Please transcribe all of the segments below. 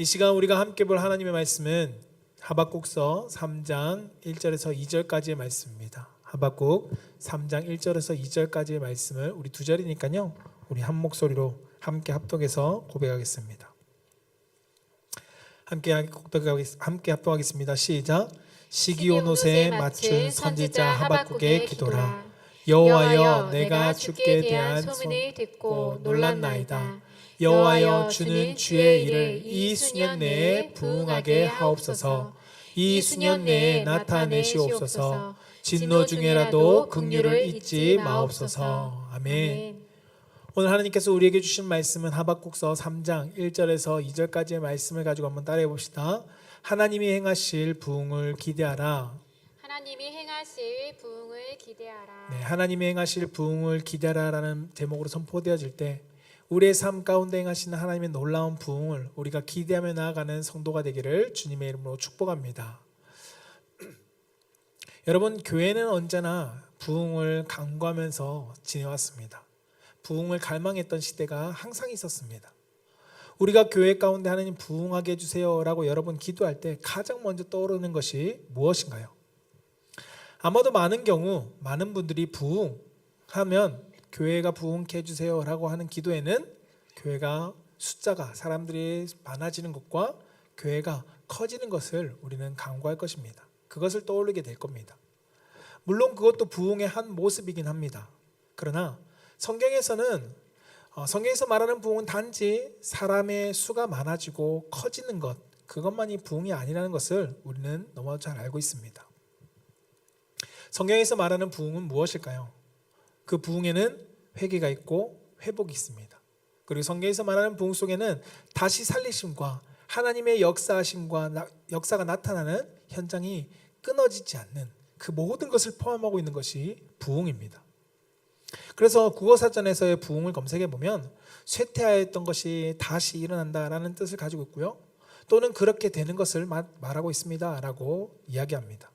이 시간 우리가 함께 볼 하나님의 말씀은 하박국서 3장 1절에서 2절까지의 말씀입니다. 하박국 3장 1절에서 2절까지의 말씀을 우리 두 절이니까요. 우리 한 목소리로 함께 합독해서 고백하겠습니다. 함께 합독하겠습니다. 시작. 시기온 옷에 맞춘 선지자 하박국의 기도라. 여호와여, 내가 주께 대한 소문을 듣고 놀랐나이다. 여호와여, 주는 주의 일을 이 수년 내에 부응하게 하옵소서. 이 수년 내에 나타내시옵소서. 진노 중에라도 긍휼을 잊지 마옵소서. 아멘. 오늘 하나님께서 우리에게 주신 말씀은 하박국서 3장 1절에서 2절까지의 말씀을 가지고 한번 따라해 봅시다. 하나님이 행하실 부응을 기대하라. 하나님이 행하실 부응을 기대하라. 네, 하나님이 행하실 부응을 기대하라라는 제목으로 선포되어질 때 우리의 삶 가운데 행하시는 하나님의 놀라운 부응을 우리가 기대하며 나아가는 성도가 되기를 주님의 이름으로 축복합니다. 여러분, 교회는 언제나 부응을 간구하면서 지내왔습니다. 부응을 갈망했던 시대가 항상 있었습니다. 우리가 교회 가운데 하나님 부응하게 해주세요 라고 여러분 기도할 때 가장 먼저 떠오르는 것이 무엇인가요? 아마도 많은 경우 많은 분들이 부응하면 교회가 부응케 해주세요 라고 하는 기도에는 교회가 숫자가 사람들이 많아지는 것과 교회가 커지는 것을 우리는 간구할 것입니다. 그것을 떠올리게 될 겁니다. 물론 그것도 부응의 한 모습이긴 합니다. 그러나 성경에서 말하는 부응은 단지 사람의 수가 많아지고 커지는 것, 그것만이 부응이 아니라는 것을 우리는 너무 잘 알고 있습니다. 성경에서 말하는 부응은 무엇일까요? 그 부응에는 회개가 있고 회복이 있습니다. 그리고 성경에서 말하는 부응 속에는 다시 살리심과 하나님의 역사가 나타나는 현장이 끊어지지 않는 그 모든 것을 포함하고 있는 것이 부응입니다. 그래서 국어사전에서의 부응을 검색해 보면 쇠퇴하였던 것이 다시 일어난다라는 뜻을 가지고 있고요. 또는 그렇게 되는 것을 말하고 있습니다라고 이야기합니다.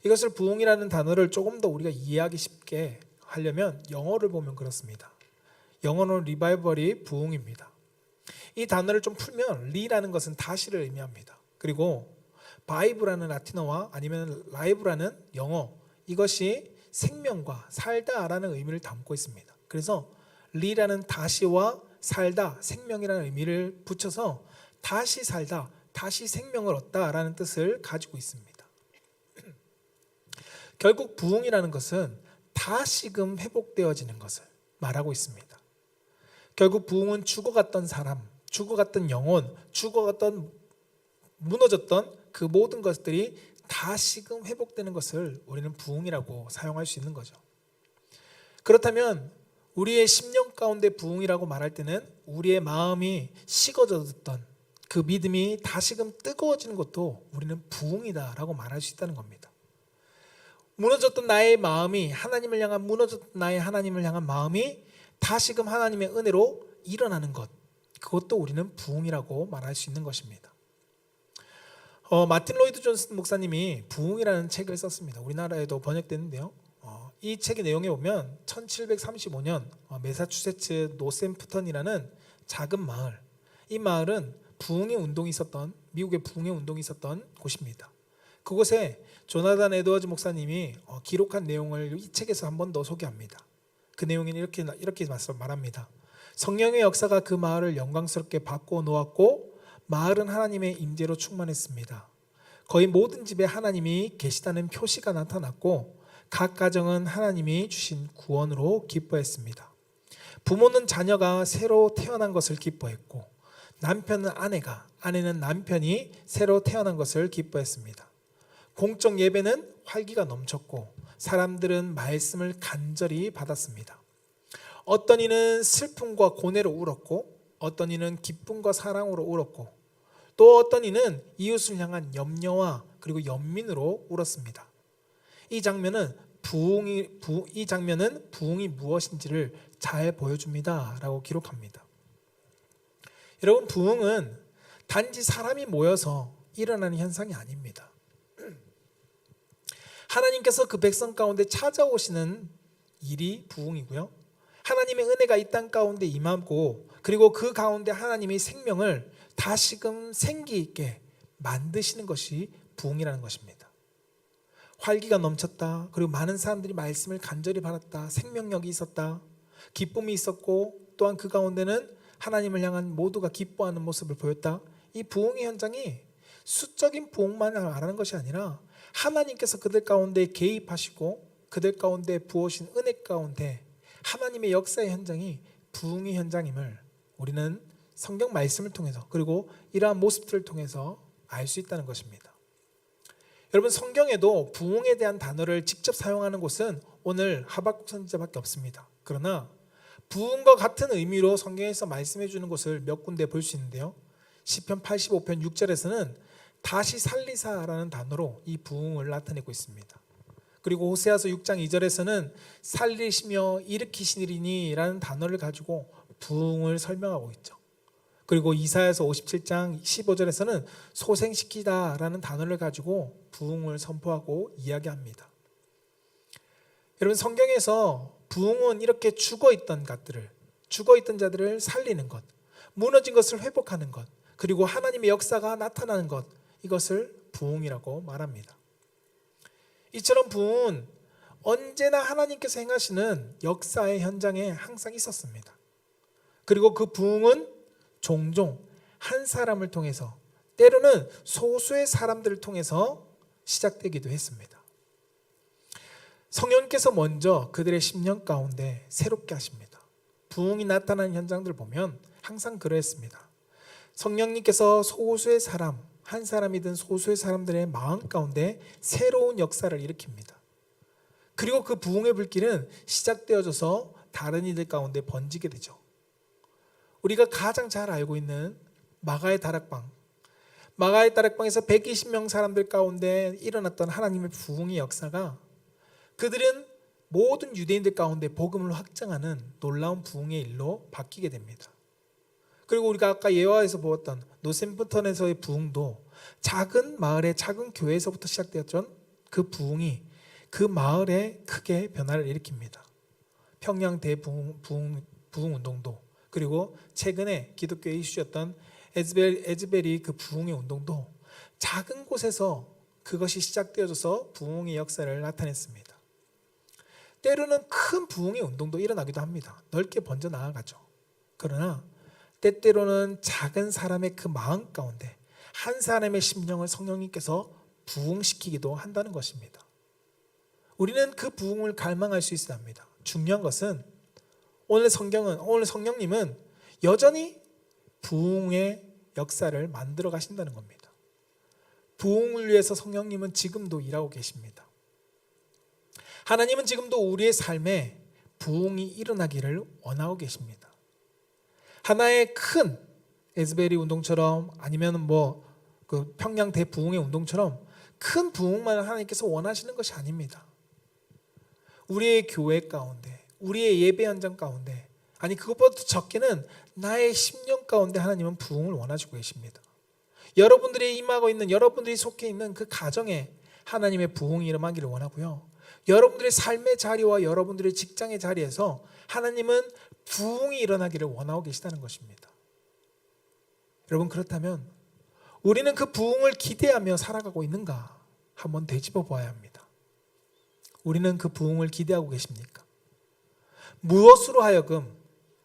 이것을 부응이라는 단어를 조금 더 우리가 이해하기 쉽게 하려면 영어를 보면 그렇습니다. 영어는 리바이벌이 부응입니다. 이 단어를 좀 풀면 리라는 것은 다시를 의미합니다. 그리고 바이브라는 라틴어와 아니면 라이브라는 영어, 이것이 생명과 살다라는 의미를 담고 있습니다. 그래서 리라는 다시와 살다, 생명이라는 의미를 붙여서 다시 살다, 다시 생명을 얻다라는 뜻을 가지고 있습니다. 결국 부응이라는 것은 다시금 회복되어지는 것을 말하고 있습니다. 결국 부응은 죽어갔던 사람, 죽어갔던 영혼, 죽어갔던 무너졌던 그 모든 것들이 다시금 회복되는 것을 우리는 부응이라고 사용할 수 있는 거죠. 그렇다면 우리의 심령 가운데 부응이라고 말할 때는 우리의 마음이 식어졌던 그 믿음이 다시금 뜨거워지는 것도 우리는 부응이다라고 말할 수 있다는 겁니다. 무너졌던 나의 마음이 무너졌던 나의 하나님을 향한 마음이 다시금 하나님의 은혜로 일어나는 것, 그것도 우리는 부응이라고 말할 수 있는 것입니다. 마틴 로이드 존스 목사님이 부응이라는 책을 썼습니다. 우리나라에도 번역됐는데요. 이 책의 내용에 보면 1735년 매사추세츠 노샘프턴이라는 작은 마을, 이 마을은 미국의 부흥의 운동이 있었던 곳입니다. 그곳에 조나단 에드워즈 목사님이 기록한 내용을 이 책에서 한 번 더 소개합니다. 그 내용은 이렇게 말합니다. 성령의 역사가 그 마을을 영광스럽게 바꿔 놓았고 마을은 하나님의 임재로 충만했습니다. 거의 모든 집에 하나님이 계시다는 표시가 나타났고 각 가정은 하나님이 주신 구원으로 기뻐했습니다. 부모는 자녀가 새로 태어난 것을 기뻐했고 남편은 아내는 남편이 새로 태어난 것을 기뻐했습니다. 공적 예배는 활기가 넘쳤고 사람들은 말씀을 간절히 받았습니다. 어떤 이는 슬픔과 고뇌로 울었고 어떤 이는 기쁨과 사랑으로 울었고 또 어떤 이는 이웃을 향한 염려와 그리고 연민으로 울었습니다. 이 장면은 부응이 무엇인지를 잘 보여줍니다 라고 기록합니다. 여러분, 부응은 단지 사람이 모여서 일어나는 현상이 아닙니다. 하나님께서 그 백성 가운데 찾아오시는 일이 부응이고요. 하나님의 은혜가 이 땅 가운데 임하고 그리고 그 가운데 하나님이 생명을 다시금 생기 있게 만드시는 것이 부흥이라는 것입니다. 활기가 넘쳤다. 그리고 많은 사람들이 말씀을 간절히 받았다. 생명력이 있었다. 기쁨이 있었고 또한 그 가운데는 하나님을 향한 모두가 기뻐하는 모습을 보였다. 이 부흥의 현장이 수적인 부흥만 말하는 것이 아니라 하나님께서 그들 가운데 개입하시고 그들 가운데 부어신 은혜 가운데 하나님의 역사의 현장이 부흥의 현장임을 우리는 성경 말씀을 통해서 그리고 이러한 모습들을 통해서 알 수 있다는 것입니다. 여러분, 성경에도 부흥에 대한 단어를 직접 사용하는 곳은 오늘 하박국 선지자밖에 없습니다. 그러나 부흥과 같은 의미로 성경에서 말씀해 주는 곳을 몇 군데 볼 수 있는데요. 시편 85편 6절에서는 다시 살리사라는 단어로 이 부흥을 나타내고 있습니다. 그리고 호세아서 6장 2절에서는 살리시며 일으키시리니라는 단어를 가지고 부흥을 설명하고 있죠. 그리고 이사야서 57장 15절에서는 소생시키다라는 단어를 가지고 부흥을 선포하고 이야기합니다. 여러분, 성경에서 부흥은 이렇게 죽어있던 자들을 살리는 것, 무너진 것을 회복하는 것, 그리고 하나님의 역사가 나타나는 것, 이것을 부흥이라고 말합니다. 이처럼 부흥은 언제나 하나님께서 행하시는 역사의 현장에 항상 있었습니다. 그리고 그 부흥은 종종 한 사람을 통해서, 때로는 소수의 사람들을 통해서 시작되기도 했습니다. 성령께서 먼저 그들의 심령 가운데 새롭게 하십니다. 부흥이 나타나는 현장들을 보면 항상 그러했습니다. 성령님께서 소수의 사람, 한 사람이든 소수의 사람들의 마음 가운데 새로운 역사를 일으킵니다. 그리고 그 부흥의 불길은 시작되어져서 다른 이들 가운데 번지게 되죠. 우리가 가장 잘 알고 있는 마가의 다락방에서 120명 사람들 가운데 일어났던 하나님의 부흥의 역사가 그들은 모든 유대인들 가운데 복음을 확장하는 놀라운 부흥의 일로 바뀌게 됩니다. 그리고 우리가 아까 예화에서 보았던 노샘프턴에서의 부흥도 작은 마을의 작은 교회에서부터 시작되었던 그 부흥이 그 마을에 크게 변화를 일으킵니다. 평양 대부흥 운동도, 그리고 최근에 기독교의 이슈였던 에즈베리 그 부흥의 운동도 작은 곳에서 그것이 시작되어져서 부흥의 역사를 나타냈습니다. 때로는 큰 부흥의 운동도 일어나기도 합니다. 넓게 번져 나아가죠. 그러나 때때로는 작은 사람의 그 마음 가운데 한 사람의 심령을 성령님께서 부흥시키기도 한다는 것입니다. 우리는 그 부흥을 갈망할 수 있어야 합니다. 중요한 것은 오늘 성령님은 여전히 부흥의 역사를 만들어 가신다는 겁니다. 부흥을 위해서 성령님은 지금도 일하고 계십니다. 하나님은 지금도 우리의 삶에 부흥이 일어나기를 원하고 계십니다. 하나의 큰 에즈베리 운동처럼 아니면 그 평양 대부흥의 운동처럼 큰 부흥만 하나님께서 원하시는 것이 아닙니다. 우리의 교회 가운데, 우리의 예배 현장 가운데, 아니 그것보다 적게는 나의 심령 가운데 하나님은 부흥을 원하시고 계십니다. 여러분들이 임하고 있는, 여러분들이 속해 있는 그 가정에 하나님의 부흥이 일어나기를 원하고요. 여러분들의 삶의 자리와 여러분들의 직장의 자리에서 하나님은 부흥이 일어나기를 원하고 계시다는 것입니다. 여러분, 그렇다면 우리는 그 부흥을 기대하며 살아가고 있는가 한번 되짚어 보아야 합니다. 우리는 그 부흥을 기대하고 계십니까? 무엇으로 하여금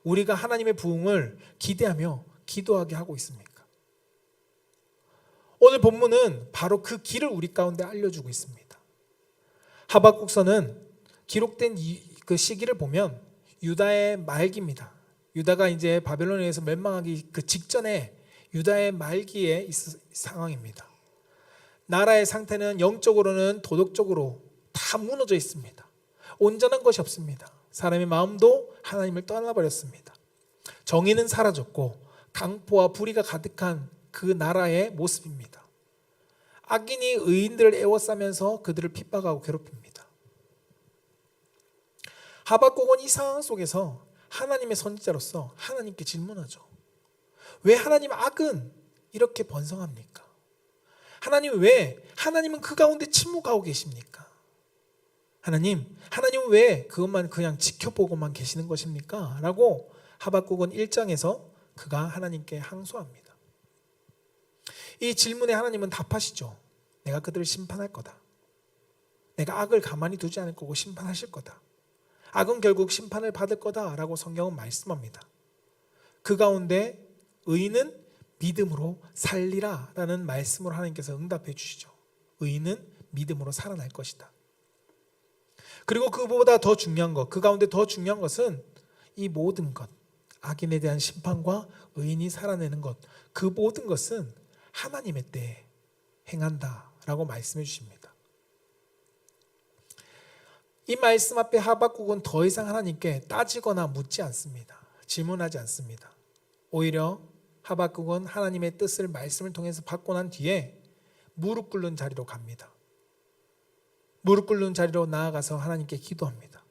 우리가 하나님의 부흥을 기대하며 기도하게 하고 있습니까? 오늘 본문은 바로 그 길을 우리 가운데 알려주고 있습니다. 하박국서는 기록된 그 시기를 보면 유다의 말기입니다. 유다가 이제 바벨론에 의해서 멸망하기 그 직전에 유다의 말기의 상황입니다. 나라의 상태는 영적으로는 도덕적으로 다 무너져 있습니다. 온전한 것이 없습니다. 사람의 마음도 하나님을 떠나버렸습니다. 정의는 사라졌고 강포와 불의가 가득한 그 나라의 모습입니다. 악인이 의인들을 애워싸면서 그들을 핍박하고 괴롭힙니다. 하박국은 이 상황 속에서 하나님의 선지자로서 하나님께 질문하죠. 왜 하나님 악은 이렇게 번성합니까? 하나님은 그 가운데 침묵하고 계십니까? 하나님은 왜 그것만 그냥 지켜보고만 계시는 것입니까? 라고 하박국은 1장에서 그가 하나님께 항소합니다. 이 질문에 하나님은 답하시죠. 내가 그들을 심판할 거다. 내가 악을 가만히 두지 않을 거고 심판하실 거다. 악은 결국 심판을 받을 거다라고 성경은 말씀합니다. 그 가운데 의인은 믿음으로 살리라 라는 말씀으로 하나님께서 응답해 주시죠. 의인은 믿음으로 살아날 것이다. 그리고 그보다 더 중요한 것, 그 가운데 더 중요한 것은 이 모든 것, 악인에 대한 심판과 의인이 살아내는 것, 그 모든 것은 하나님의 때에 행한다라고 말씀해 주십니다. 이 말씀 앞에 하박국은 더 이상 하나님께 따지거나 묻지 않습니다. 질문하지 않습니다. 오히려 하박국은 하나님의 뜻을 말씀을 통해서 받고 난 뒤에 무릎 꿇는 자리로 갑니다. 무릎 꿇는 자리로 나아가서 하나님께 기도합니다.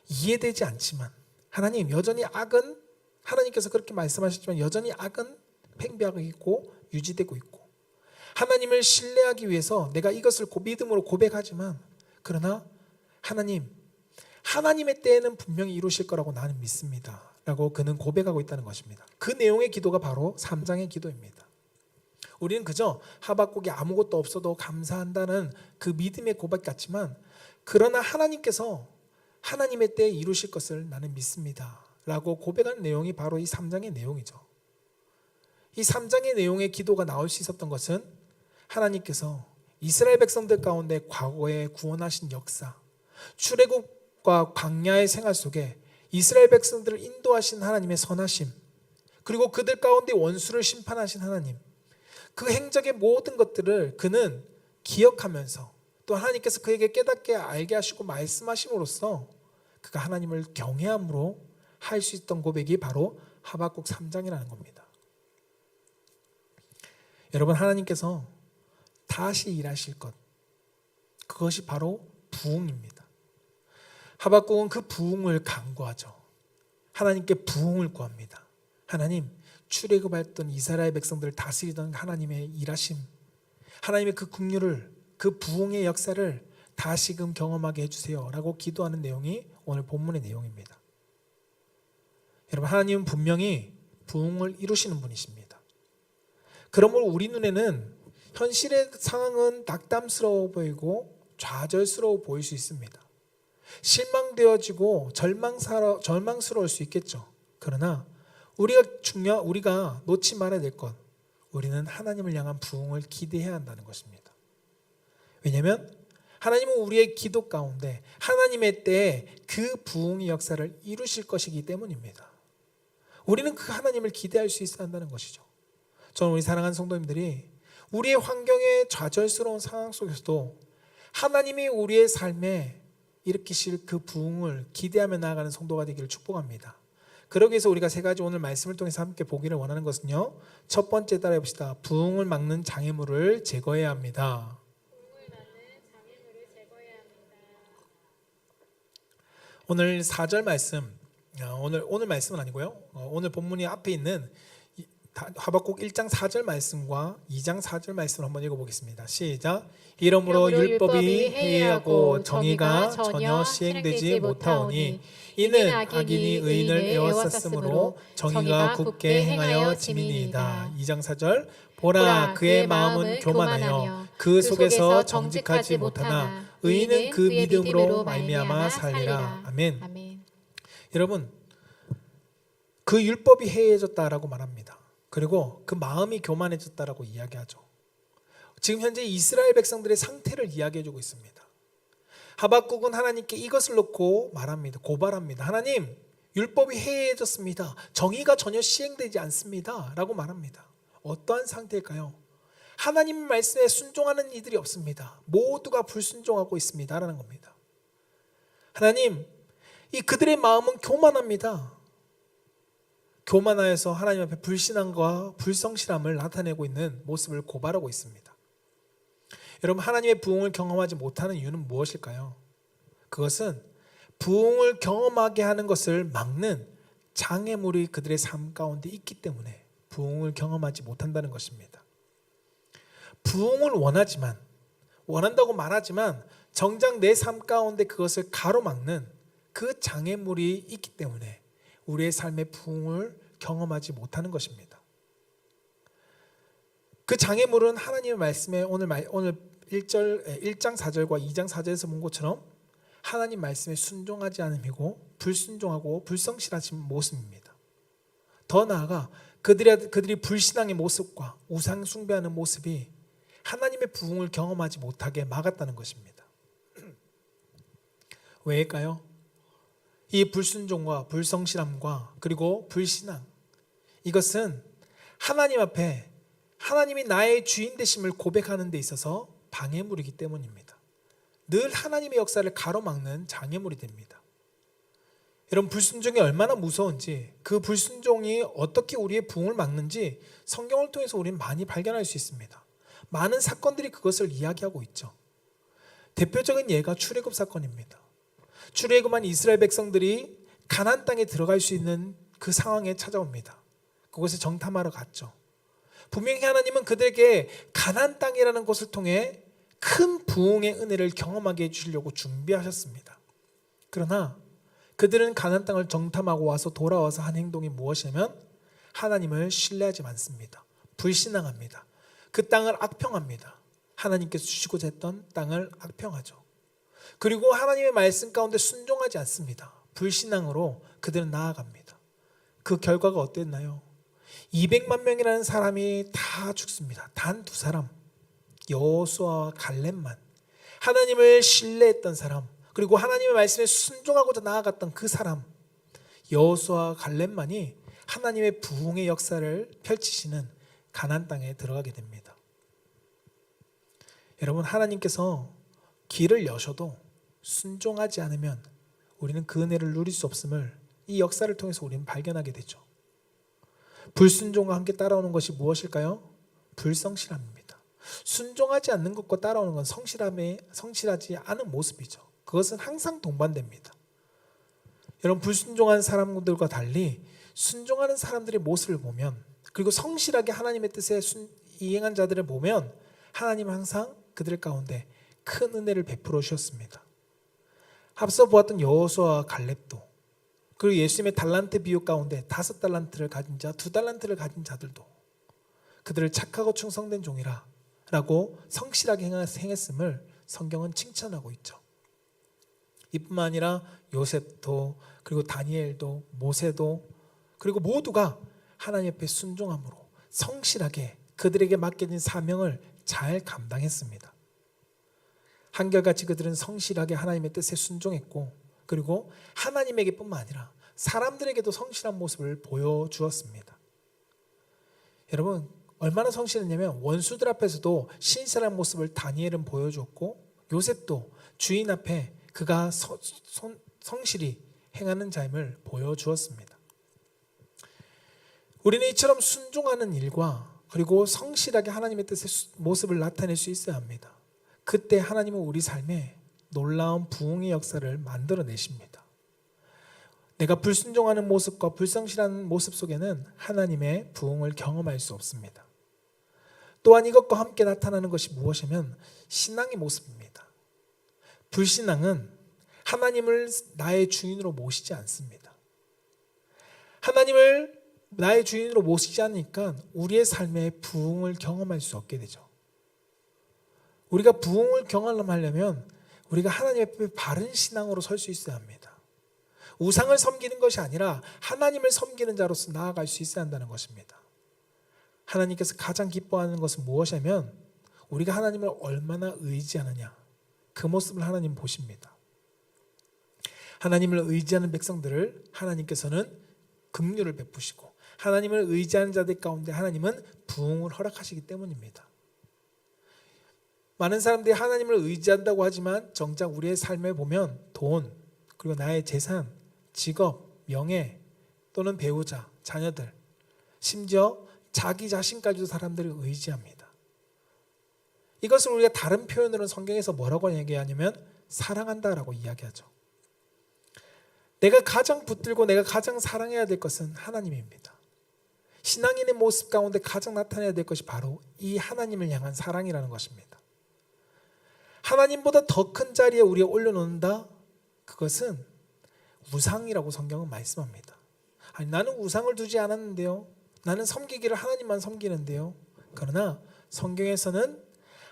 이해되지 않지만 하나님, 여전히 악은 하나님께서 그렇게 말씀하셨지만 여전히 악은 팽배하고 있고 유지되고 있고, 하나님을 신뢰하기 위해서 내가 이것을 믿음으로 고백하지만, 그러나 하나님, 하나님의 때에는 분명히 이루실 거라고 나는 믿습니다 라고 그는 고백하고 있다는 것입니다. 그 내용의 기도가 바로 3장의 기도입니다. 우리는 그저 하박국이 아무것도 없어도 감사한다는 그 믿음의 고백 같지만, 그러나 하나님께서 하나님의 때에 이루실 것을 나는 믿습니다 라고 고백하는 내용이 바로 이 3장의 내용이죠. 이 3장의 내용의 기도가 나올 수 있었던 것은 하나님께서 이스라엘 백성들 가운데 과거에 구원하신 역사, 출애굽과 광야의 생활 속에 이스라엘 백성들을 인도하신 하나님의 선하심, 그리고 그들 가운데 원수를 심판하신 하나님, 그 행적의 모든 것들을 그는 기억하면서 또 하나님께서 그에게 깨닫게 알게 하시고 말씀하심으로써 그가 하나님을 경외함으로 할 수 있던 고백이 바로 하박국 3장이라는 겁니다. 여러분, 하나님께서 다시 일하실 것, 그것이 바로 부흥입니다. 하박국은 그 부흥을 간구하죠. 하나님께 부흥을 구합니다. 하나님, 출애굽했던 이스라엘 백성들을 다스리던 하나님의 일하심, 하나님의 그 긍휼을, 그 부흥의 역사를 다시금 경험하게 해주세요 라고 기도하는 내용이 오늘 본문의 내용입니다. 여러분, 하나님은 분명히 부흥을 이루시는 분이십니다. 그러므로 우리 눈에는 현실의 상황은 낙담스러워 보이고 좌절스러워 보일 수 있습니다. 실망되어지고 절망스러울 수 있겠죠. 그러나 우리가 놓지 말아야 될 것, 우리는 하나님을 향한 부흥을 기대해야 한다는 것입니다. 왜냐하면 하나님은 우리의 기도 가운데 하나님의 때에 그 부흥의 역사를 이루실 것이기 때문입니다. 우리는 그 하나님을 기대할 수 있어야 한다는 것이죠. 저는 우리 사랑하는 성도님들이 우리의 환경의 좌절스러운 상황 속에서도 하나님이 우리의 삶에 일으키실 그 부흥을 기대하며 나아가는 성도가 되기를 축복합니다. 그러기 위해서 우리가 세 가지 오늘 말씀을 통해서 함께 보기를 원하는 것은요, 첫 번째 따라해 봅시다. 부흥을 막는 장애물을 제거해야 합니다. 오늘 4절 말씀, 오늘 말씀은 아니고요, 오늘 본문이 앞에 있는 하박국 1장 4절 말씀과 2장 4절 말씀을 한번 읽어보겠습니다. 시작. 이러므로 율법이 해이하고 정의가 전혀 시행되지 못하오니 이는 악인이 의인을 애워쌌으므로 정의가 굳게 행하여 지민이이다. 2장 4절. 보라, 그의 마음은 교만하여 그 속에서 정직하지 못하나 의인은 그 믿음으로 말미암아 살리라. 아멘. 여러분, 그 율법이 해이해졌다라고 말합니다. 그리고 그 마음이 교만해졌다라고 이야기하죠. 지금 현재 이스라엘 백성들의 상태를 이야기해주고 있습니다. 하박국은 하나님께 이것을 놓고 말합니다. 고발합니다. 하나님, 율법이 해이해졌습니다. 정의가 전혀 시행되지 않습니다 라고 말합니다. 어떠한 상태일까요? 하나님 말씀에 순종하는 이들이 없습니다. 모두가 불순종하고 있습니다 라는 겁니다. 하나님, 이 그들의 마음은 교만합니다. 교만하여서 하나님 앞에 불신앙과 불성실함을 나타내고 있는 모습을 고발하고 있습니다. 여러분, 하나님의 부흥을 경험하지 못하는 이유는 무엇일까요? 그것은 부흥을 경험하게 하는 것을 막는 장애물이 그들의 삶 가운데 있기 때문에 부흥을 경험하지 못한다는 것입니다. 부흥을 원한다고 말하지만 정작 내 삶 가운데 그것을 가로막는 그 장애물이 있기 때문에 우리의 삶의 부흥을 경험하지 못하는 것입니다. 그 장애물은 하나님의 말씀에 오늘 1장 4절과 2장 4절에서 본 것처럼 하나님 말씀에 순종하지 않음이고 불순종하고 불성실하신 모습입니다. 더 나아가 그들이 불신앙의 모습과 우상 숭배하는 모습이 하나님의 부흥을 경험하지 못하게 막았다는 것입니다. 왜일까요? 이 불순종과 불성실함과 그리고 불신앙, 이것은 하나님 앞에 하나님이 나의 주인 되심을 고백하는 데 있어서 방해물이기 때문입니다. 늘 하나님의 역사를 가로막는 장애물이 됩니다. 여러분, 불순종이 얼마나 무서운지, 그 불순종이 어떻게 우리의 부흥을 막는지 성경을 통해서 우리는 많이 발견할 수 있습니다. 많은 사건들이 그것을 이야기하고 있죠. 대표적인 예가 출애굽 사건입니다. 출애굽한 이스라엘 백성들이 가나안 땅에 들어갈 수 있는 그 상황에 찾아옵니다. 그곳에 정탐하러 갔죠. 분명히 하나님은 그들에게 가나안 땅이라는 곳을 통해 큰 부흥의 은혜를 경험하게 해주시려고 준비하셨습니다. 그러나 그들은 가나안 땅을 정탐하고 와서 돌아와서 한 행동이 무엇이냐면 하나님을 신뢰하지 않습니다. 불신앙합니다. 그 땅을 악평합니다. 하나님께서 주시고자 했던 땅을 악평하죠. 그리고 하나님의 말씀 가운데 순종하지 않습니다. 불신앙으로 그들은 나아갑니다. 그 결과가 어땠나요? 200만 명이라는 사람이 다 죽습니다. 단 두 사람, 여호수아와 갈렙만, 하나님을 신뢰했던 사람, 그리고 하나님의 말씀에 순종하고자 나아갔던 그 사람, 여호수아와 갈렙만이 하나님의 부흥의 역사를 펼치시는 가나안 땅에 들어가게 됩니다. 여러분, 하나님께서 길을 여셔도 순종하지 않으면 우리는 그 은혜를 누릴 수 없음을 이 역사를 통해서 우리는 발견하게 되죠. 불순종과 함께 따라오는 것이 무엇일까요? 불성실함입니다. 순종하지 않는 것과 따라오는 건 성실하지 않은 모습이죠. 그것은 항상 동반됩니다. 여러분, 불순종한 사람들과 달리 순종하는 사람들의 모습을 보면, 그리고 성실하게 하나님의 뜻에 이행한 자들을 보면 하나님은 항상 그들 가운데 큰 은혜를 베풀어 주셨습니다. 앞서 보았던 여호수아와 갈렙도, 그리고 예수님의 달란트 비유 가운데 5달란트를 가진 자, 2달란트를 가진 자들도 그들을 착하고 충성된 종이라 라고 성실하게 행했음을 성경은 칭찬하고 있죠. 이뿐만 아니라 요셉도, 그리고 다니엘도, 모세도, 그리고 모두가 하나님 앞에 순종함으로 성실하게 그들에게 맡겨진 사명을 잘 감당했습니다. 한결같이 그들은 성실하게 하나님의 뜻에 순종했고, 그리고 하나님에게뿐만 아니라 사람들에게도 성실한 모습을 보여주었습니다. 여러분, 얼마나 성실했냐면 원수들 앞에서도 신실한 모습을 다니엘은 보여주었고, 요셉도 주인 앞에 그가 성실히 행하는 자임을 보여주었습니다. 우리는 이처럼 순종하는 일과 그리고 성실하게 하나님의 뜻의 모습을 나타낼 수 있어야 합니다. 그때 하나님은 우리 삶에 놀라운 부흥의 역사를 만들어내십니다. 내가 불순종하는 모습과 불성실한 모습 속에는 하나님의 부흥을 경험할 수 없습니다. 또한 이것과 함께 나타나는 것이 무엇이냐면 신앙의 모습입니다. 불신앙은 하나님을 나의 주인으로 모시지 않습니다. 하나님을 나의 주인으로 모시지 않으니까 우리의 삶에 부흥을 경험할 수 없게 되죠. 우리가 부흥을 경험하려면 우리가 하나님 앞에 바른 신앙으로 설 수 있어야 합니다. 우상을 섬기는 것이 아니라 하나님을 섬기는 자로서 나아갈 수 있어야 한다는 것입니다. 하나님께서 가장 기뻐하는 것은 무엇이냐면 우리가 하나님을 얼마나 의지하느냐, 그 모습을 하나님 보십니다. 하나님을 의지하는 백성들을 하나님께서는 긍휼을 베푸시고, 하나님을 의지하는 자들 가운데 하나님은 부흥을 허락하시기 때문입니다. 많은 사람들이 하나님을 의지한다고 하지만 정작 우리의 삶에 보면 돈, 그리고 나의 재산, 직업, 명예, 또는 배우자, 자녀들, 심지어 자기 자신까지도 사람들을 의지합니다. 이것을 우리가 다른 표현으로는 성경에서 뭐라고 얘기하냐면 사랑한다라고 이야기하죠. 내가 가장 붙들고 내가 가장 사랑해야 될 것은 하나님입니다. 신앙인의 모습 가운데 가장 나타내야 될 것이 바로 이 하나님을 향한 사랑이라는 것입니다. 하나님보다 더 큰 자리에 우리가 올려놓는다? 그것은 우상이라고 성경은 말씀합니다. 아니, 나는 우상을 두지 않았는데요. 나는 섬기기를 하나님만 섬기는데요. 그러나 성경에서는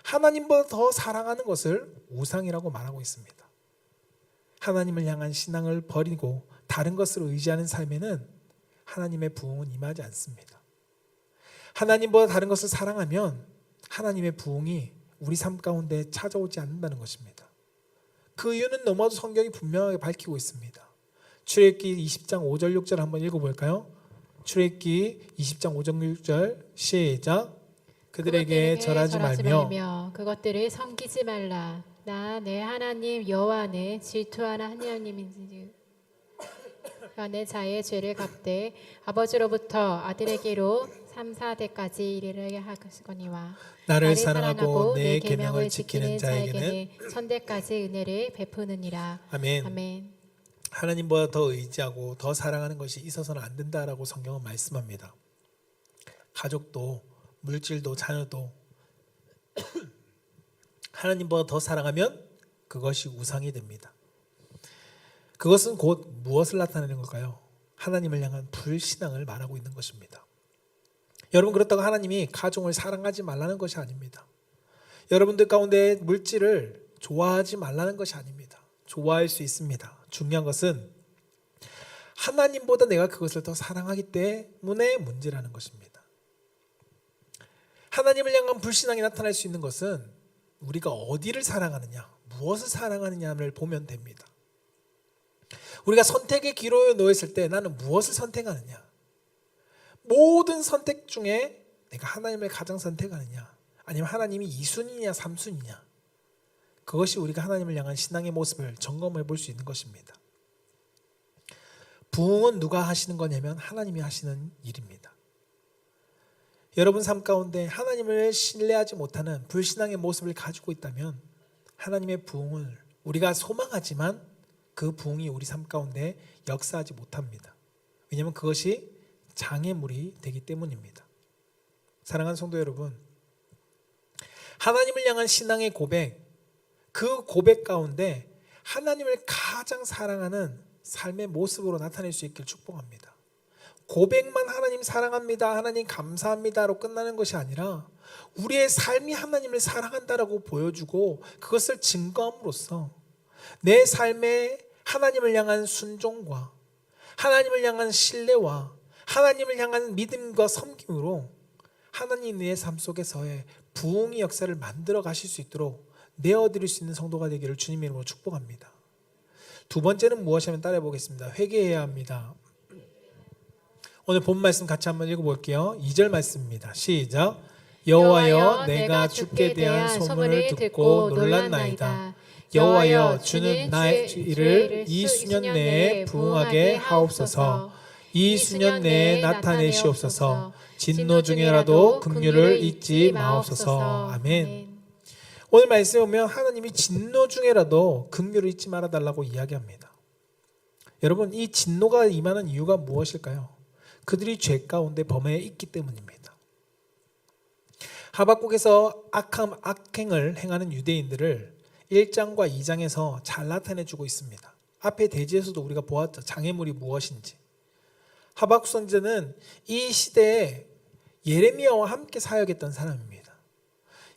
하나님보다 더 사랑하는 것을 우상이라고 말하고 있습니다. 하나님을 향한 신앙을 버리고 다른 것을 의지하는 삶에는 하나님의 부흥은 임하지 않습니다. 하나님보다 다른 것을 사랑하면 하나님의 부흥이 우리 삶 가운데 찾아오지 않는다는 것입니다. 그 이유는 너무나도 성경이 분명하게 밝히고 있습니다. 출애굽기 20장 5절 6절 한번 읽어볼까요? 출애굽기 20장 5절 6절 시작. 그들에게 절하지 말며 그것들을 섬기지 말라. 나 내 하나님 여호와는 질투하는 하나님인지 내 자의 죄를 갚되 아버지로부터 아들에게로 3, 4대까지 이르게 하시거니와 나를 사랑하고 내 계명을 지키는 자에게는 천대까지 은혜를 베푸느니라. 아멘. 아멘. 하나님보다 더 의지하고 더 사랑하는 것이 있어서는 안 된다라고 성경은 말씀합니다. 가족도 물질도 자녀도 하나님보다 더 사랑하면 그것이 우상이 됩니다. 그것은 곧 무엇을 나타내는 걸까요? 하나님을 향한 불신앙을 말하고 있는 것입니다. 여러분, 그렇다고 하나님이 가족을 사랑하지 말라는 것이 아닙니다. 여러분들 가운데 물질을 좋아하지 말라는 것이 아닙니다. 좋아할 수 있습니다. 중요한 것은 하나님보다 내가 그것을 더 사랑하기 때문에 문제라는 것입니다. 하나님을 향한 불신앙이 나타날 수 있는 것은 우리가 어디를 사랑하느냐, 무엇을 사랑하느냐를 보면 됩니다. 우리가 선택의 기로에 놓였을 때 나는 무엇을 선택하느냐, 모든 선택 중에 내가 하나님을 가장 선택하느냐, 아니면 하나님이 2순위냐 3순위냐, 그것이 우리가 하나님을 향한 신앙의 모습을 점검해 볼 수 있는 것입니다. 부흥은 누가 하시는 거냐면 하나님이 하시는 일입니다. 여러분 삶 가운데 하나님을 신뢰하지 못하는 불신앙의 모습을 가지고 있다면 하나님의 부흥을 우리가 소망하지만 그 부흥이 우리 삶 가운데 역사하지 못합니다. 왜냐하면 그것이 장애물이 되기 때문입니다. 사랑하는 성도 여러분, 하나님을 향한 신앙의 고백, 그 고백 가운데 하나님을 가장 사랑하는 삶의 모습으로 나타낼 수 있길 축복합니다. 고백만 하나님 사랑합니다, 하나님 감사합니다로 끝나는 것이 아니라 우리의 삶이 하나님을 사랑한다라고 보여주고 그것을 증거함으로써 내 삶에 하나님을 향한 순종과 하나님을 향한 신뢰와 하나님을 향한 믿음과 섬김으로 하나님의 삶 속에서의 부흥의 역사를 만들어 가실 수 있도록 내어드릴 수 있는 성도가 되기를 주님의 이름으로 축복합니다. 두 번째는 무엇이냐면 따라해 보겠습니다. 회개해야 합니다. 오늘 본 말씀 같이 한번 읽어볼게요. 2절 말씀입니다. 시작. 여호와여, 내가 주께 대한 소문을 듣고 놀랐나이다. 여호와여, 주는 나의 일을 이 수년 내에 부응하게 하옵소서. 이 수년 내에 나타내시옵소서. 진노 중에라도 긍휼을 잊지 마옵소서. 아멘. 오늘 말씀에 보면 하나님이 진노 중에라도 긍휼을 잊지 말아달라고 이야기합니다. 여러분, 이 진노가 임하는 이유가 무엇일까요? 그들이 죄 가운데 범해 있기 때문입니다. 하박국에서 악행을 행하는 유대인들을 1장과 2장에서 잘 나타내주고 있습니다. 앞에 대지에서도 우리가 보았죠. 장애물이 무엇인지. 하박국 선지자는 이 시대에 예레미야와 함께 사역했던 사람입니다.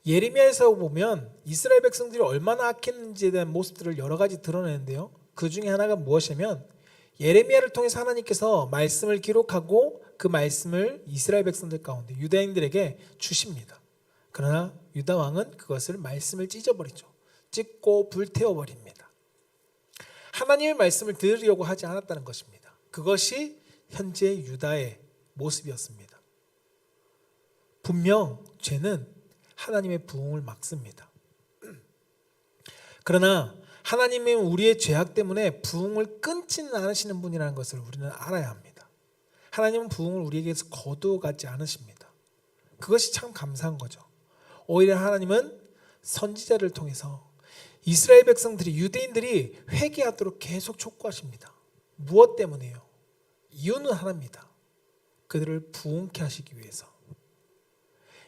예레미야에서 보면 이스라엘 백성들이 얼마나 악했는지에 대한 모습들을 여러 가지 드러내는데요. 그 중에 하나가 무엇이냐면 예레미야를 통해서 하나님께서 말씀을 기록하고 그 말씀을 이스라엘 백성들 가운데 유다인들에게 주십니다. 그러나 유다 왕은 그것을 말씀을 찢어버리죠. 찢고 불태워버립니다. 하나님의 말씀을 들으려고 하지 않았다는 것입니다. 그것이 현재 유다의 모습이었습니다. 분명 죄는 하나님의 부흥을 막습니다. 그러나 하나님은 우리의 죄악 때문에 부흥을 끊지는 않으시는 분이라는 것을 우리는 알아야 합니다. 하나님은 부흥을 우리에게서 거두어가지 않으십니다. 그것이 참 감사한 거죠. 오히려 하나님은 선지자를 통해서 이스라엘 백성들이, 유대인들이 회개하도록 계속 촉구하십니다. 무엇 때문에요? 이유는 하나입니다. 그들을 부흥케 하시기 위해서.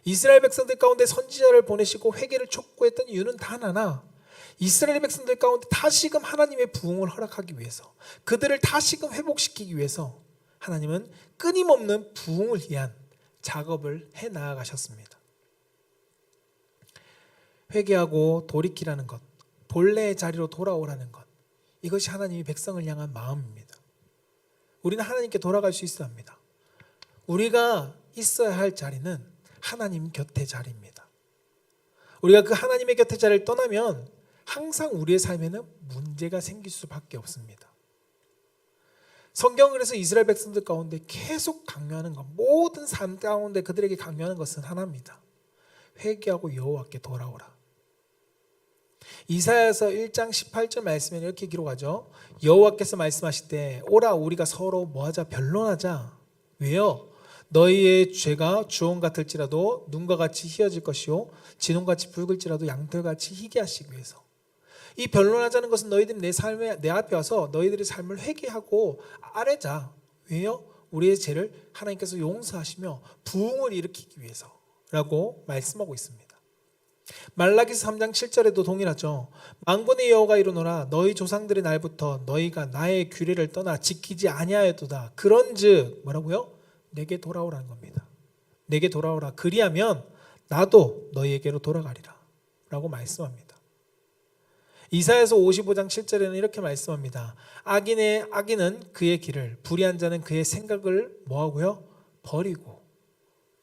이스라엘 백성들 가운데 선지자를 보내시고 회개를 촉구했던 이유는 단 하나, 이스라엘 백성들 가운데 다시금 하나님의 부흥을 허락하기 위해서, 그들을 다시금 회복시키기 위해서 하나님은 끊임없는 부흥을 위한 작업을 해 나아가셨습니다. 회개하고 돌이키라는 것, 본래의 자리로 돌아오라는 것, 이것이 하나님이 백성을 향한 마음입니다. 우리는 하나님께 돌아갈 수 있어야 합니다. 우리가 있어야 할 자리는 하나님 곁의 자리입니다. 우리가 그 하나님의 곁의 자리를 떠나면 항상 우리의 삶에는 문제가 생길 수밖에 없습니다. 성경은 그래서 이스라엘 백성들 가운데 계속 강요하는 것, 모든 삶 가운데 그들에게 강요하는 것은 하나입니다. 회개하고 여호와께 돌아오라. 이사야서 1장 18절 말씀에 이렇게 기록하죠. 여호와께서 말씀하실 때 오라 우리가 서로 뭐하자 변론하자. 왜요? 너희의 죄가 주홍 같을지라도 눈과 같이 희어질 것이요 진홍같이 붉을지라도 양털같이 희게 하시기 위해서. 이 변론하자는 것은 너희들이 내 앞에 와서 너희들의 삶을 회개하고 아뢰자. 왜요? 우리의 죄를 하나님께서 용서하시며 부흥을 일으키기 위해서라고 말씀하고 있습니다. 말라기서 3장 7절에도 동일하죠. 만군의 여호와가 이르노라 너희 조상들의 날부터 너희가 나의 규례를 떠나 지키지 아니하였도다. 그런즉 뭐라고요? 내게 돌아오라는 겁니다. 내게 돌아오라. 그리하면 나도 너희에게로 돌아가리라 라고 말씀합니다. 이사야서 55장 7절에는 이렇게 말씀합니다. 악인은 그의 길을, 불의한 자는 그의 생각을 뭐하고요? 버리고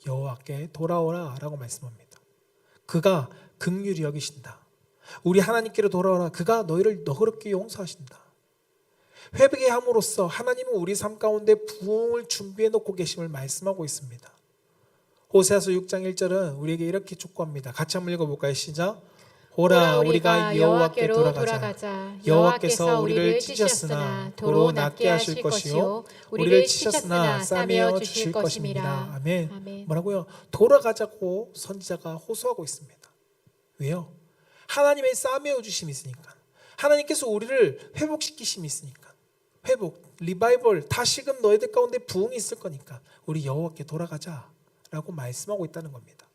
여호와께 돌아오라 라고 말씀합니다. 그가 긍휼히 여기신다. 우리 하나님께로 돌아오라. 그가 너희를 너그럽게 용서하신다. 회복의 함으로써 하나님은 우리 삶 가운데 부흥을 준비해 놓고 계심을 말씀하고 있습니다. 호세아서 6장 1절은 우리에게 이렇게 촉구합니다. 같이 한번 읽어볼까요? 시작. 오라 우리가 여호와께 돌아가자. 여호와께서 우리를 찢으셨으나 도로 낫게 하실 것이요 우리를 치셨으나 싸매어 주실 것입니다. 아멘. 아멘. 뭐라고요? 돌아가자고 선지자가 호소하고 있습니다. 왜요? 하나님의 싸매어 주심이 있으니까. 하나님께서 우리를 회복시키심이 있으니까. 회복, 리바이벌, 다시금 너희들 가운데 부흥이 있을 거니까 우리 여호와께 돌아가자라고 말씀하고 있다는 겁니다.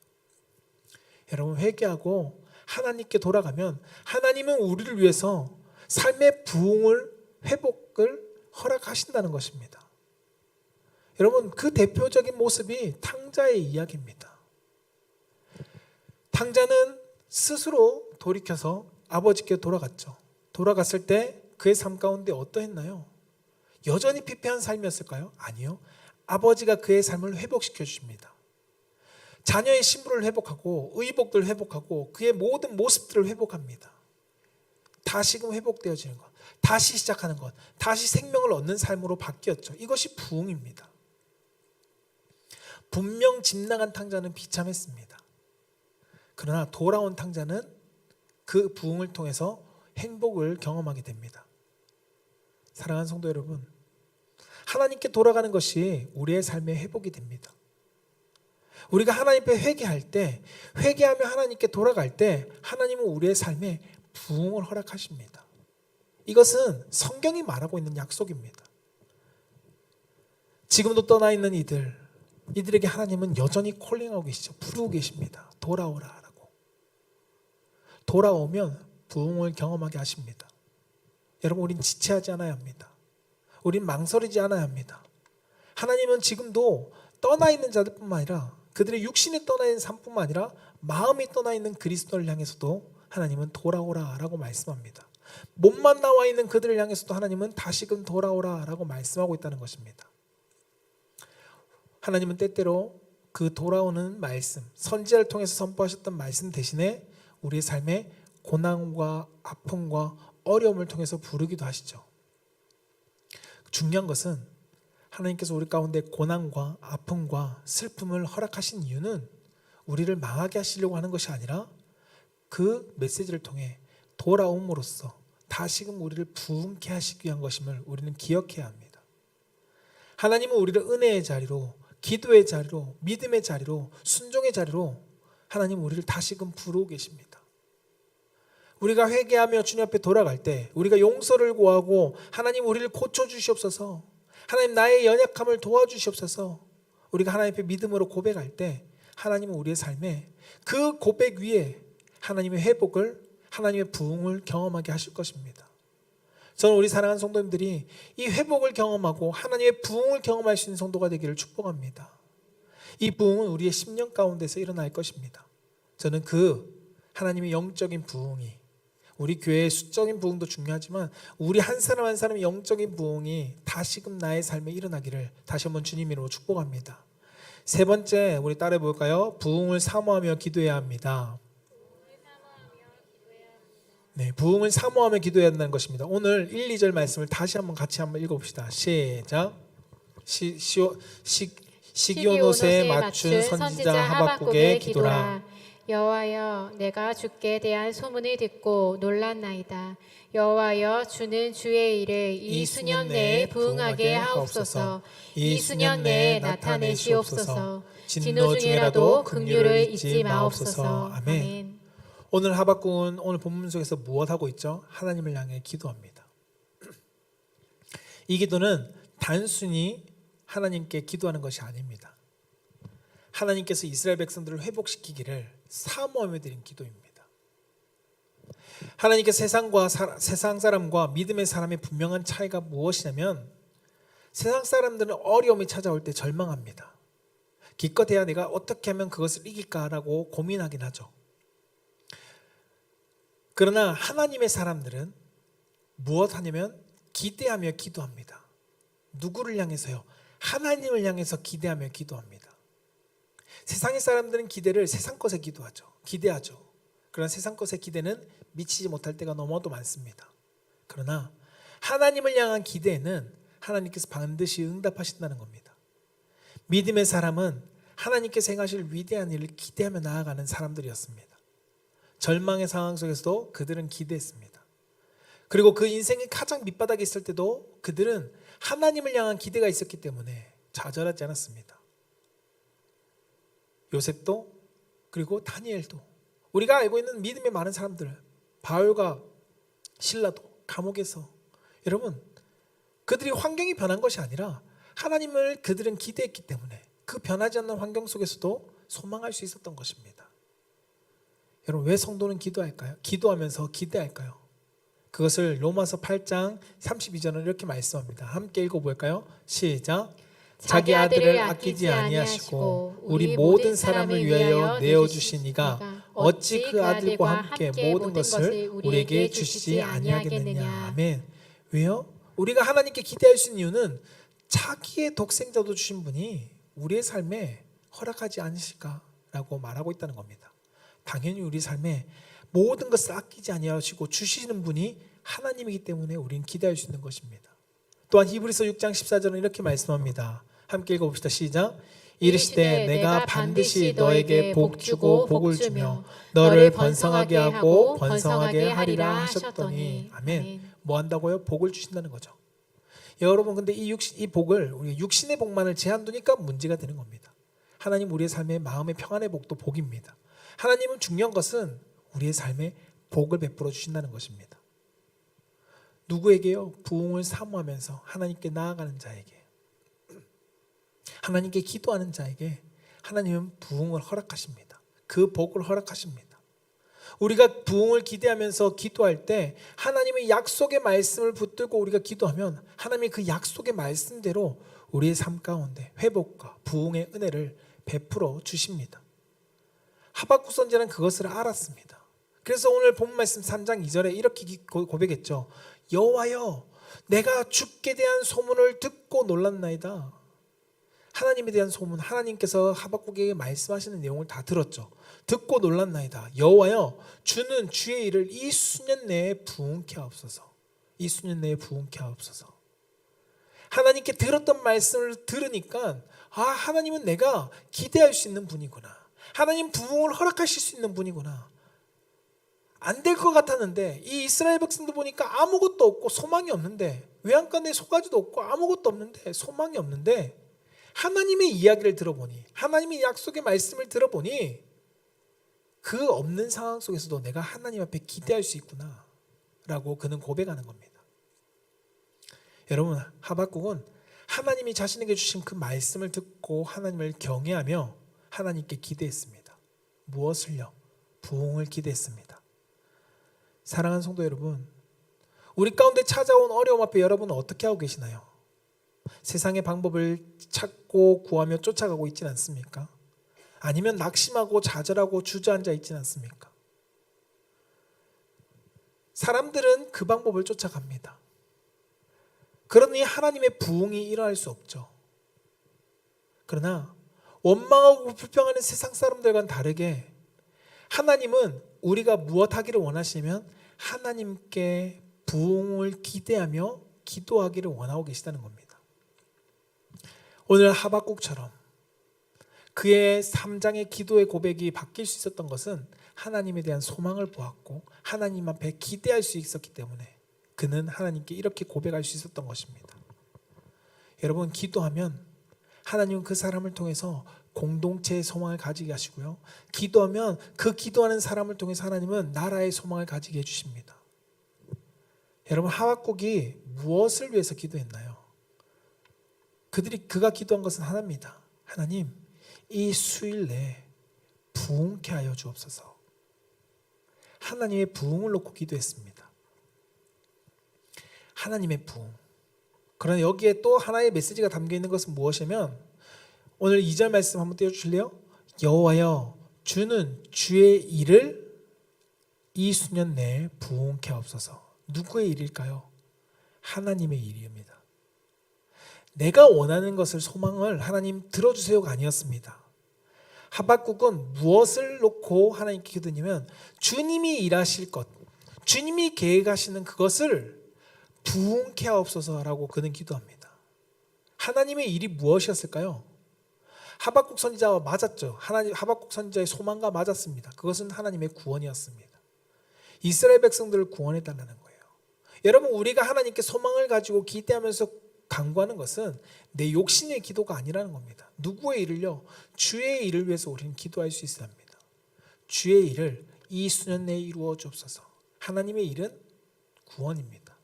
여러분 회개하고 하나님께 돌아가면 하나님은 우리를 위해서 삶의 부흥을 회복을 허락하신다는 것입니다. 여러분 그 대표적인 모습이 탕자의 이야기입니다. 탕자는 스스로 돌이켜서 아버지께 돌아갔죠. 돌아갔을 때 그의 삶 가운데 어떠했나요? 여전히 피폐한 삶이었을까요? 아니요. 아버지가 그의 삶을 회복시켜 주십니다. 자녀의 신분을 회복하고 의복들을 회복하고 그의 모든 모습들을 회복합니다. 다시금 회복되어지는 것, 다시 시작하는 것, 다시 생명을 얻는 삶으로 바뀌었죠. 이것이 부흥입니다. 분명 집 나간 탕자는 비참했습니다. 그러나 돌아온 탕자는 그 부흥을 통해서 행복을 경험하게 됩니다. 사랑하는 성도 여러분, 하나님께 돌아가는 것이 우리의 삶의 회복이 됩니다. 우리가 하나님 앞에 회개할 때, 회개하며 하나님께 돌아갈 때 하나님은 우리의 삶에 부흥을 허락하십니다. 이것은 성경이 말하고 있는 약속입니다. 지금도 떠나 있는 이들에게 하나님은 여전히 콜링하고 계시죠. 부르고 계십니다. 돌아오라 라고. 돌아오면 부흥을 경험하게 하십니다. 여러분 우린 지체하지 않아야 합니다. 우린 망설이지 않아야 합니다. 하나님은 지금도 떠나 있는 자들뿐만 아니라 그들의 육신이 떠나 있는 삶뿐만 아니라 마음이 떠나 있는 그리스도를 향해서도 하나님은 돌아오라 라고 말씀합니다. 몸만 나와 있는 그들을 향해서도 하나님은 다시금 돌아오라 라고 말씀하고 있다는 것입니다. 하나님은 때때로 그 돌아오는 말씀, 선지자를 통해서 선포하셨던 말씀 대신에 우리의 삶에 고난과 아픔과 어려움을 통해서 부르기도 하시죠. 중요한 것은 하나님께서 우리 가운데 고난과 아픔과 슬픔을 허락하신 이유는 우리를 망하게 하시려고 하는 것이 아니라 그 메시지를 통해 돌아옴으로써 다시금 우리를 부흥케 하시기 위한 것임을 우리는 기억해야 합니다. 하나님은 우리를 은혜의 자리로, 기도의 자리로, 믿음의 자리로, 순종의 자리로 하나님은 우리를 다시금 부르고 계십니다. 우리가 회개하며 주님 앞에 돌아갈 때 우리가 용서를 구하고 하나님 우리를 고쳐주시옵소서, 하나님 나의 연약함을 도와주시옵소서, 우리가 하나님 앞에 믿음으로 고백할 때 하나님은 우리의 삶에 그 고백 위에 하나님의 회복을, 하나님의 부흥을 경험하게 하실 것입니다. 저는 우리 사랑하는 성도님들이 이 회복을 경험하고 하나님의 부흥을 경험할 수 있는 성도가 되기를 축복합니다. 이 부흥은 우리의 10년 가운데서 일어날 것입니다. 저는 그 하나님의 영적인 부흥이, 우리 교회의 수적인 부흥도 중요하지만 우리 한 사람 한 사람의 영적인 부흥이 다시금 나의 삶에 일어나기를 다시 한번 주님 이름으로 축복합니다. 세 번째, 우리 따라해 볼까요? 부흥을 사모하며 기도해야 합니다. 네, 부흥을 사모하며 기도해야 한다는 것입니다. 오늘 1, 2절 말씀을 다시 한번 같이 한번 읽어봅시다. 시작. 시기온옷에 맞춘 선지자 하박국의 기도라. 여호와여, 내가 주께 대한 소문을 듣고 놀랐나이다. 여호와여, 주는 주의 일을 이 수년 내에 부응하게 하옵소서. 이 수년 내에 나타내시옵소서. 진노 중에라도 긍휼을 잊지 마옵소서. 아멘. 오늘 하박국은 오늘 본문 속에서 무엇 하고 있죠? 하나님을 향해 기도합니다. 이 기도는 단순히 하나님께 기도하는 것이 아닙니다. 하나님께서 이스라엘 백성들을 회복시키기를 사모하며 드린 기도입니다. 하나님께서 세상 사람과 믿음의 사람의 분명한 차이가 무엇이냐면, 세상 사람들은 어려움이 찾아올 때 절망합니다. 기껏해야 내가 어떻게 하면 그것을 이길까라고 고민하긴 하죠. 그러나 하나님의 사람들은 무엇 하냐면 기대하며 기도합니다. 누구를 향해서요? 하나님을 향해서 기대하며 기도합니다. 세상의 사람들은 기대를 세상 것에 기대하죠. 그러나 세상 것의 기대는 미치지 못할 때가 너무도 많습니다. 그러나 하나님을 향한 기대에는 하나님께서 반드시 응답하신다는 겁니다. 믿음의 사람은 하나님께서 행하실 위대한 일을 기대하며 나아가는 사람들이었습니다. 절망의 상황 속에서도 그들은 기대했습니다. 그리고 그 인생의 가장 밑바닥에 있을 때도 그들은 하나님을 향한 기대가 있었기 때문에 좌절하지 않았습니다. 요셉도, 그리고 다니엘도, 우리가 알고 있는 믿음의 많은 사람들, 바울과 실라도 감옥에서, 여러분, 그들이 환경이 변한 것이 아니라 하나님을 그들은 기대했기 때문에 그 변하지 않는 환경 속에서도 소망할 수 있었던 것입니다. 여러분, 왜 성도는 기도할까요? 기도하면서 기대할까요? 그것을 로마서 8장 32절은 이렇게 말씀합니다. 함께 읽어볼까요? 시작. 자기 아들을 아끼지 아니하시고 우리 모든 사람을 위하여 내어주신 이가 어찌 그 아들과 함께 모든 것을 우리에게 주시지 아니하겠느냐. 아멘. 왜요? 우리가 하나님께 기대할 수 있는 이유는 자기의 독생자도 주신 분이 우리의 삶에 허락하지 않으실까라고 말하고 있다는 겁니다. 당연히 우리 삶에 모든 것을 아끼지 아니하시고 주시는 분이 하나님이기 때문에 우리는 기대할 수 있는 것입니다. 또한 히브리서 6장 14절은 이렇게 말씀합니다. 함께 읽어봅시다. 시작. 이르시되 내가 반드시 너에게 복 주고 복을 주며 너를 번성하게 하고 번성하게 하리라 하셨더니. 아멘. 뭐 한다고요? 복을 주신다는 거죠. 여러분, 근데 이 복을, 우리 육신의 복만을 제한 두니까 문제가 되는 겁니다. 하나님 우리의 삶에 마음의 평안의 복도 복입니다. 하나님은 중요한 것은 우리의 삶에 복을 베풀어 주신다는 것입니다. 누구에게요? 부흥을 사모하면서 하나님께 나아가는 자에게, 하나님께 기도하는 자에게 하나님은 부흥을 허락하십니다. 그 복을 허락하십니다. 우리가 부흥을 기대하면서 기도할 때 하나님의 약속의 말씀을 붙들고 우리가 기도하면 하나님이 그 약속의 말씀대로 우리의 삶 가운데 회복과 부흥의 은혜를 베풀어 주십니다. 하박국 선지자는 그것을 알았습니다. 그래서 오늘 본 말씀 3장 2절에 이렇게 고백했죠. 여호와여, 내가 주께 대한 소문을 듣고 놀랐나이다. 하나님에 대한 소문, 하나님께서 하박국에게 말씀하시는 내용을 다 들었죠. 듣고 놀랐나이다. 여호와여, 주는 주의 일을 이 수년 내에 부응케 하옵소서. 이 수년 내에 부응케 하옵소서. 하나님께 들었던 말씀을 들으니까 하나님은 내가 기대할 수 있는 분이구나. 하나님 부흥을 허락하실 수 있는 분이구나. 안 될 것 같았는데 이 이스라엘 백성들 보니까 아무것도 없고 소망이 없는데, 외양간에 소가지도 없고 아무것도 없는데 소망이 없는데, 하나님의 이야기를 들어보니, 하나님의 약속의 말씀을 들어보니 그 없는 상황 속에서도 내가 하나님 앞에 기대할 수 있구나 라고 그는 고백하는 겁니다. 여러분, 하박국은 하나님이 자신에게 주신 그 말씀을 듣고 하나님을 경외하며 하나님께 기대했습니다. 무엇을요? 부흥을 기대했습니다. 사랑하는 성도 여러분, 우리 가운데 찾아온 어려움 앞에 여러분은 어떻게 하고 계시나요? 세상의 방법을 찾고 구하며 쫓아가고 있지는 않습니까? 아니면 낙심하고 좌절하고 주저앉아 있지는 않습니까? 사람들은 그 방법을 쫓아갑니다. 그러니 하나님의 부흥이 일어날 수 없죠. 그러나 원망하고 불평하는 세상 사람들과는 다르게 하나님은 우리가 무엇 하기를 원하시면 하나님께 부흥을 기대하며 기도하기를 원하고 계시다는 겁니다. 오늘 하박국처럼 그의 3장의 기도의 고백이 바뀔 수 있었던 것은 하나님에 대한 소망을 보았고 하나님 앞에 기대할 수 있었기 때문에 그는 하나님께 이렇게 고백할 수 있었던 것입니다. 여러분, 기도하면 하나님은 그 사람을 통해서 공동체의 소망을 가지게 하시고요. 기도하면 그 기도하는 사람을 통해서 하나님은 나라의 소망을 가지게 해주십니다. 여러분, 하박국이 무엇을 위해서 기도했나요? 그가 기도한 것은 하나입니다. 하나님, 이 수일 내에 부흥케 하여 주옵소서. 하나님의 부흥을 놓고 기도했습니다. 하나님의 부흥. 그러나 여기에 또 하나의 메시지가 담겨 있는 것은 무엇이냐면 오늘 2절 말씀 한번 띄워주실래요? 여호와여 주는 주의 일을 이 수년 내에 부흥케 하옵소서. 누구의 일일까요? 하나님의 일입니다. 내가 원하는 것을 소망을 하나님 들어주세요가 아니었습니다. 하박국은 무엇을 놓고 하나님께 기도했냐면 주님이 일하실 것, 주님이 계획하시는 그것을 부흥케 하옵소서라고 그는 기도합니다. 하나님의 일이 무엇이었을까요? 하박국 선지자와 맞았죠. 하박국 선지자의 소망과 맞았습니다. 그것은 하나님의 구원이었습니다. 이스라엘 백성들을 구원해달라는 거예요. 여러분, 우리가 하나님께 소망을 가지고 기대하면서 간구하는 것은 내 욕심의 기도가 아니라는 겁니다. 누구의 일을요? 주의 일을 위해서 우리는 기도할 수 있어야 합니다. 주의 일을 이 수년 내에 이루어 주옵소서. 하나님의 일은 구원입니다.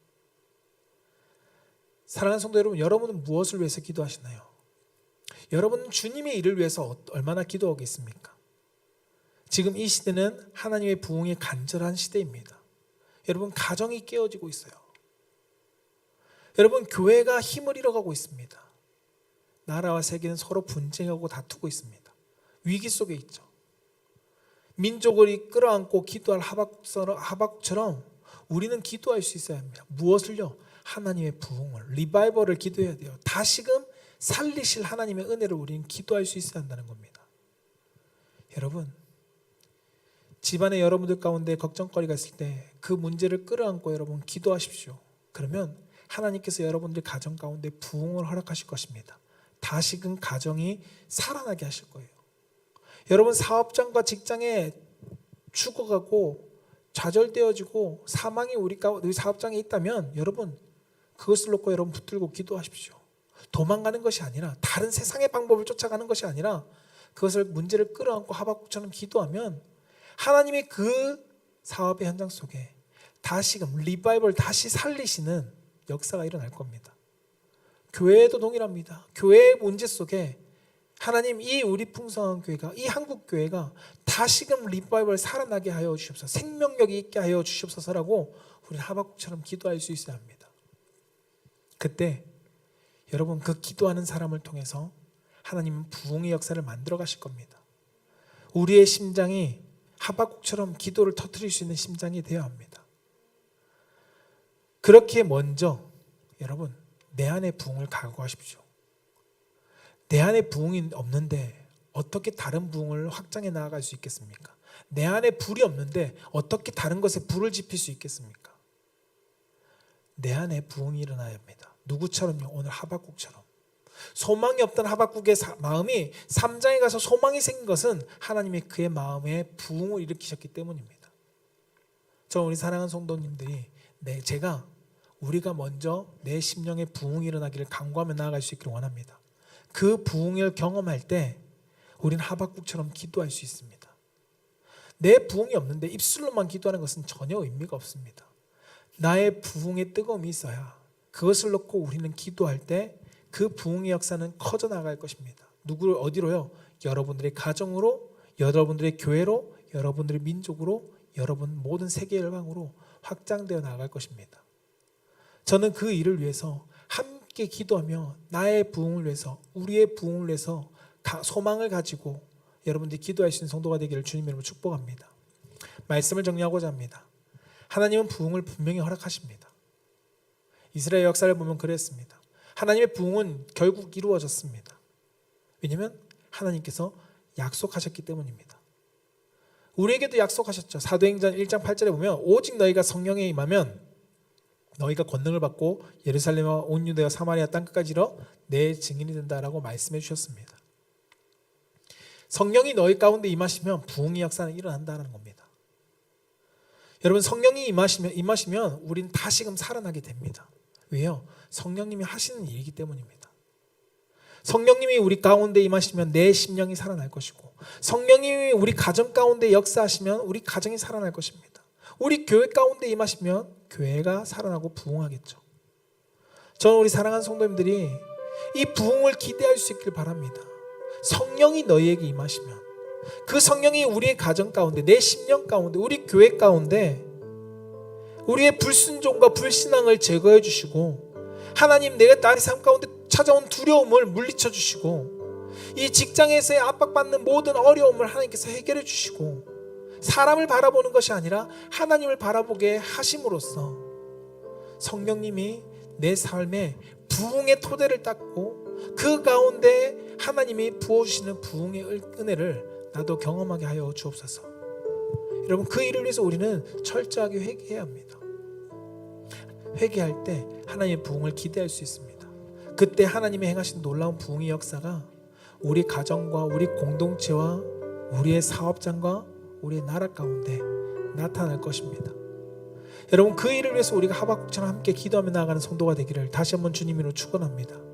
사랑하는 성도 여러분, 여러분은 무엇을 위해서 기도하시나요? 여러분은 주님의 일을 위해서 얼마나 기도하고 있습니까? 지금 이 시대는 하나님의 부흥이 간절한 시대입니다. 여러분, 가정이 깨어지고 있어요. 여러분, 교회가 힘을 잃어가고 있습니다. 나라와 세계는 서로 분쟁하고 다투고 있습니다. 위기 속에 있죠. 민족을 끌어안고 기도할 하박국처럼 우리는 기도할 수 있어야 합니다. 무엇을요? 하나님의 부흥을, 리바이벌을 기도해야 돼요. 다시금 살리실 하나님의 은혜를 우리는 기도할 수 있어야 한다는 겁니다. 여러분, 집안에 여러분들 가운데 걱정거리가 있을 때 그 문제를 끌어안고 여러분 기도하십시오. 그러면 하나님께서 여러분들 가정 가운데 부흥을 허락하실 것입니다. 다시금 가정이 살아나게 하실 거예요. 여러분, 사업장과 직장에 죽어가고 좌절되어지고 사망이 우리 사업장에 있다면 여러분 그것을 놓고 여러분 붙들고 기도하십시오. 도망가는 것이 아니라 다른 세상의 방법을 쫓아가는 것이 아니라 그것을 문제를 끌어안고 하박국처럼 기도하면 하나님이 그 사업의 현장 속에 다시금 리바이벌 다시 살리시는 역사가 일어날 겁니다. 교회도 동일합니다. 교회의 문제 속에 하나님 이 우리 풍성한 교회가, 이 한국 교회가 다시금 리바이벌 살아나게 하여 주시옵소서, 생명력이 있게 하여 주시옵소서라고 우리는 하박국처럼 기도할 수 있어야 합니다. 그때 여러분 그 기도하는 사람을 통해서 하나님은 부흥의 역사를 만들어 가실 겁니다. 우리의 심장이 하박국처럼 기도를 터뜨릴 수 있는 심장이 되어야 합니다. 그렇게 먼저 여러분 내 안에 부흥을 각오하십시오. 내 안에 부흥이 없는데 어떻게 다른 부흥을 확장해 나아갈 수 있겠습니까? 내 안에 불이 없는데 어떻게 다른 것에 불을 지필 수 있겠습니까? 내 안에 부흥이 일어나야 합니다. 누구처럼요? 오늘 하박국처럼. 소망이 없던 하박국의 마음이 3장에 가서 소망이 생긴 것은 하나님이 그의 마음에 부흥을 일으키셨기 때문입니다. 저 우리 사랑하는 성도님들이 우리가 먼저 내 심령에 부흥이 일어나기를 간구하며 나아갈 수 있기를 원합니다. 그 부흥을 경험할 때 우리는 하박국처럼 기도할 수 있습니다. 내 부흥이 없는데 입술로만 기도하는 것은 전혀 의미가 없습니다. 나의 부흥의 뜨거움이 있어야 그것을 놓고 우리는 기도할 때 그 부흥의 역사는 커져 나갈 것입니다. 누구를 어디로요? 여러분들의 가정으로, 여러분들의 교회로, 여러분들의 민족으로, 여러분 모든 세계 열방으로 확장되어 나갈 것입니다. 저는 그 일을 위해서 함께 기도하며 나의 부흥을 위해서, 우리의 부흥을 위해서 소망을 가지고 여러분들이 기도할 수 있는 성도가 되기를 주님 이름으로 축복합니다. 말씀을 정리하고자 합니다. 하나님은 부흥을 분명히 허락하십니다. 이스라엘 역사를 보면 그랬습니다. 하나님의 부흥은 결국 이루어졌습니다. 왜냐하면 하나님께서 약속하셨기 때문입니다. 우리에게도 약속하셨죠. 사도행전 1장 8절에 보면 오직 너희가 성령에 임하면 너희가 권능을 받고 예루살렘과 온 유대와 사마리아 땅끝까지 이르러 내 증인이 된다라고 말씀해 주셨습니다. 성령이 너희 가운데 임하시면 부흥의 역사는 일어난다는 겁니다. 여러분, 성령이 임하시면 우린 다시금 살아나게 됩니다. 왜요? 성령님이 하시는 일이기 때문입니다. 성령님이 우리 가운데 임하시면 내 심령이 살아날 것이고, 성령님이 우리 가정 가운데 역사하시면 우리 가정이 살아날 것입니다. 우리 교회 가운데 임하시면 교회가 살아나고 부흥하겠죠. 저는 우리 사랑하는 성도님들이 이 부흥을 기대할 수 있길 바랍니다. 성령이 너희에게 임하시면 그 성령이 우리의 가정 가운데, 내 심령 가운데, 우리 교회 가운데 우리의 불순종과 불신앙을 제거해 주시고, 하나님 내가 나의 삶 가운데 찾아온 두려움을 물리쳐 주시고, 이 직장에서의 압박받는 모든 어려움을 하나님께서 해결해 주시고, 사람을 바라보는 것이 아니라 하나님을 바라보게 하심으로써 성령님이 내 삶에 부흥의 토대를 닦고 그 가운데 하나님이 부어주시는 부흥의 은혜를 나도 경험하게 하여 주옵소서. 여러분, 그 일을 위해서 우리는 철저하게 회개해야 합니다. 회개할 때 하나님의 부흥을 기대할 수 있습니다. 그때 하나님의 행하신 놀라운 부흥의 역사가 우리 가정과 우리 공동체와 우리의 사업장과 우리의 나라 가운데 나타날 것입니다. 여러분, 그 일을 위해서 우리가 하박국처럼 함께 기도하며 나아가는 성도가 되기를 다시 한번 주님 이름으로 축원합니다.